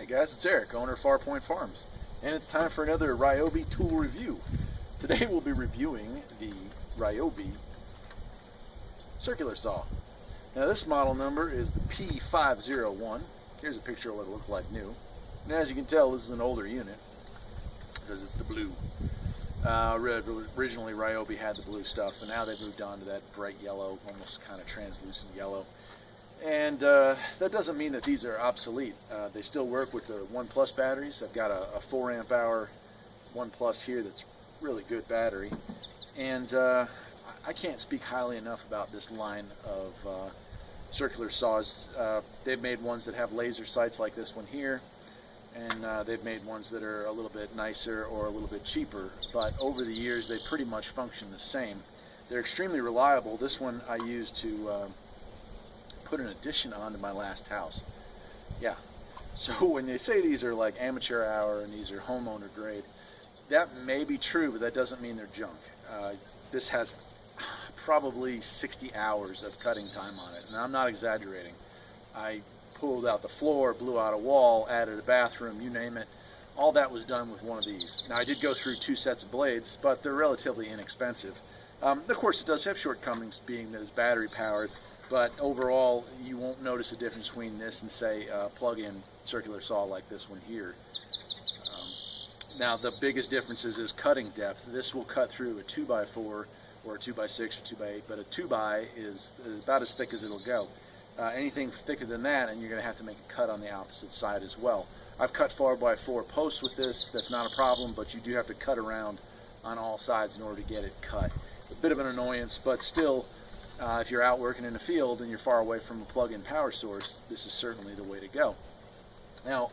Hey guys, it's Eric, owner of Farpoint Farms, and it's time for another Ryobi tool review. Today we'll be reviewing the Ryobi circular saw. Now this model number is the P501. Here's a picture of what it looked like new. And as you can tell, this is an older unit because it's the blue. Originally Ryobi had the blue stuff, and now they've moved on to that bright yellow, almost kind of translucent yellow. And that doesn't mean that these are obsolete. They still work with the 1 Plus batteries. I've got a 4 amp hour 1 Plus here that's really good battery. And I can't speak highly enough about this line of circular saws. They've made ones that have laser sights like this one here, and they've made ones that are a little bit nicer or a little bit cheaper, but over the years they pretty much function the same. They're extremely reliable. This one I used to put an addition onto my last house. Yeah, so when they say these are like amateur hour and these are homeowner grade, that may be true, but that doesn't mean they're junk. This has probably 60 hours of cutting time on it, and I'm not exaggerating. I pulled out the floor, blew out a wall, added a bathroom, you name it. All that was done with one of these. Now I did go through 2 sets of blades, but they're relatively inexpensive. Of course it does have shortcomings, being that it's battery powered, but overall you won't notice a difference between this and say a plug-in circular saw like this one here. Now the biggest difference is cutting depth. This will cut through a 2x4 or a 2x6 or 2x8, but a 2x is about as thick as it'll go. Anything thicker than that and you're going to have to make a cut on the opposite side as well. I've cut 4x4 posts with this. That's not a problem, but you do have to cut around on all sides in order to get it cut. A bit of an annoyance, but still, if you're out working in the field and you're far away from a plug-in power source, this is certainly the way to go. Now,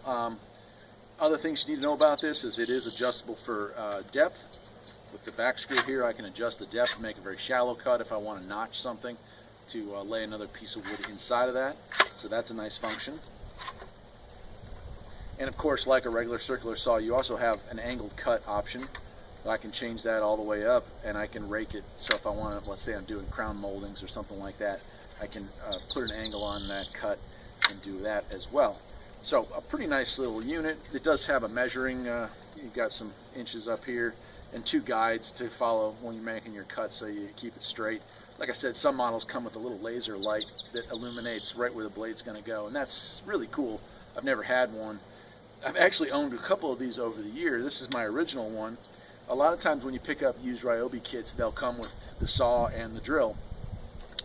other things you need to know about this is it is adjustable for depth. With the back screw here, I can adjust the depth to make a very shallow cut if I want to notch something, to lay another piece of wood inside of that. So that's a nice function. And of course, like a regular circular saw, you also have an angled cut option. I can change that all the way up, and I can rake it. So if I want to, let's say I'm doing crown moldings or something like that, I can put an angle on that cut and do that as well. So a pretty nice little unit. It does have a measuring, you've got some inches up here and 2 guides to follow when you're making your cut so you keep it straight. Like I said, some models come with a little laser light that illuminates right where the blade's going to go, and that's really cool. I've never had one. I've actually owned a couple of these over the year. This is my original one. A lot of times when you pick up used Ryobi kits, they'll come with the saw and the drill.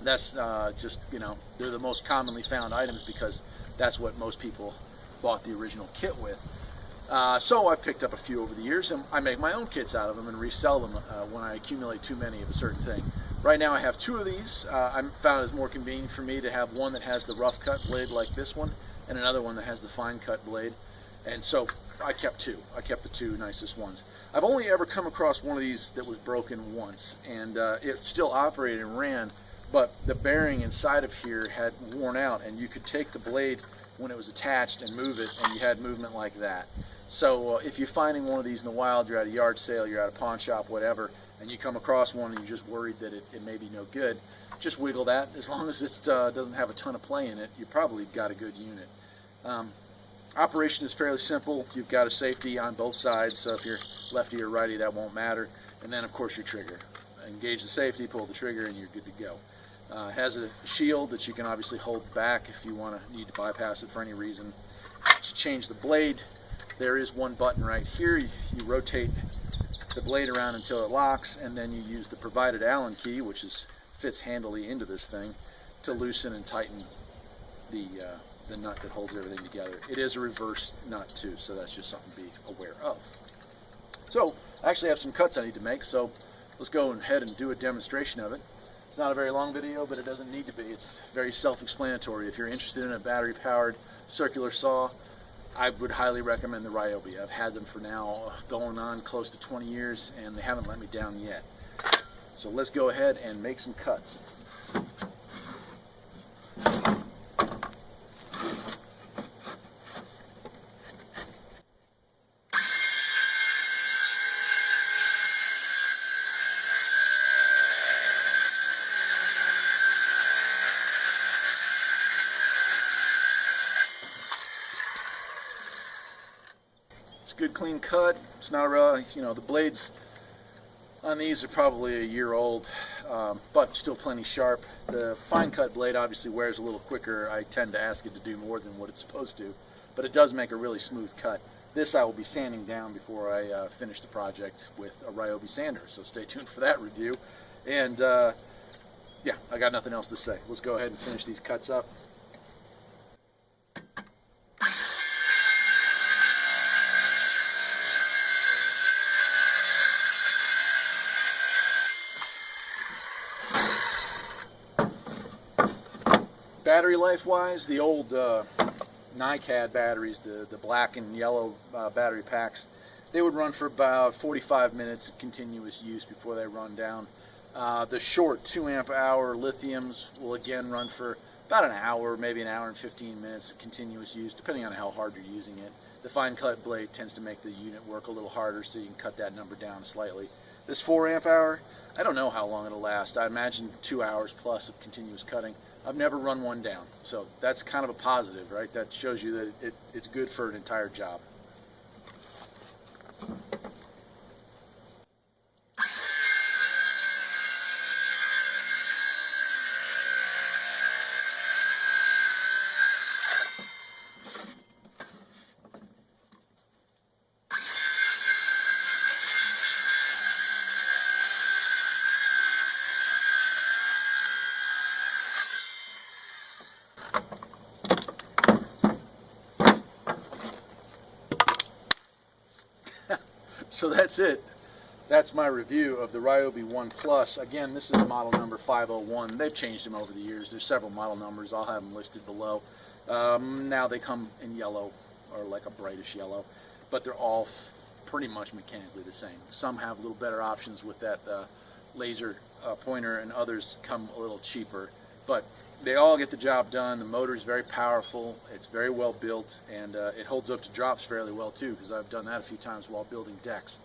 That's just, you know, they're the most commonly found items because that's what most people bought the original kit with. So I picked up a few over the years, and I make my own kits out of them and resell them when I accumulate too many of a certain thing. Right now I have 2 of these. I found it's more convenient for me to have one that has the rough cut blade like this one and another one that has the fine cut blade. And so I kept 2. I kept the 2 nicest ones. I've only ever come across one of these that was broken once, and it still operated and ran, but the bearing inside of here had worn out, and you could take the blade when it was attached and move it, and you had movement like that. So if you're finding one of these in the wild, you're at a yard sale, you're at a pawn shop, whatever, and you come across one and you're just worried that it may be no good, just wiggle that. As long as it doesn't have a ton of play in it, you probably got a good unit. Operation is fairly simple. You've got a safety on both sides, so if you're lefty or righty, that won't matter. And then, of course, your trigger. Engage the safety, pull the trigger, and you're good to go. It has a shield that you can obviously hold back if you need to bypass it for any reason. To change the blade, there is one button right here. You rotate the blade around until it locks, and then you use the provided Allen key, which fits handily into this thing, to loosen and tighten the nut that holds everything together. It is a reverse nut too, so that's just something to be aware of. So I actually have some cuts I need to make, so let's go ahead and do a demonstration of it. It's not a very long video, but it doesn't need to be. It's very self-explanatory. If you're interested in a battery-powered circular saw, I would highly recommend the Ryobi. I've had them for now going on close to 20 years, and they haven't let me down yet. So let's go ahead and make some cuts. good clean cut. It's not a, you know, the blades on these are probably a year old, but still plenty sharp. The fine cut blade obviously wears a little quicker. I tend to ask it to do more than what it's supposed to, but it does make a really smooth cut. This I will be sanding down before I finish the project with a Ryobi sander, so stay tuned for that review. And yeah, I got nothing else to say. Let's go ahead and finish these cuts up. Battery life wise, the old NiCad batteries, the black and yellow battery packs, they would run for about 45 minutes of continuous use before they run down. The short 2 amp hour lithiums will again run for about an hour, maybe an hour and 15 minutes of continuous use, depending on how hard you're using it. The fine cut blade tends to make the unit work a little harder, so you can cut that number down slightly. This 4 amp hour, I don't know how long it'll last. I imagine 2 hours plus of continuous cutting. I've never run one down, so that's kind of a positive, right? That shows you that it's good for an entire job. So that's it. That's my review of the Ryobi One Plus. Again, this is model number 501. They've changed them over the years. There's several model numbers. I'll have them listed below. Now they come in yellow, or like a brightish yellow, but they're all pretty much mechanically the same. Some have a little better options with that laser pointer, and others come a little cheaper. But they all get the job done. The motor is very powerful. It's very well built, and it holds up to drops fairly well too, because I've done that a few times while building decks.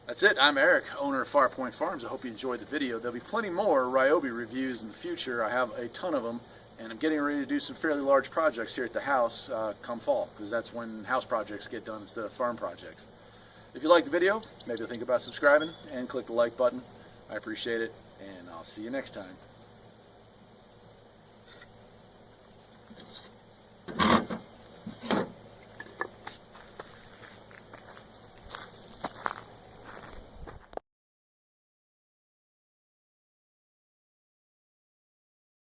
That's it. I'm Eric, owner of Farpoint Farms. I hope you enjoyed the video. There'll be plenty more Ryobi reviews in the future. I have a ton of them, and I'm getting ready to do some fairly large projects here at the house come fall, because that's when house projects get done instead of farm projects. If you like the video, maybe think about subscribing and click the like button. I appreciate it, and I'll see you next time.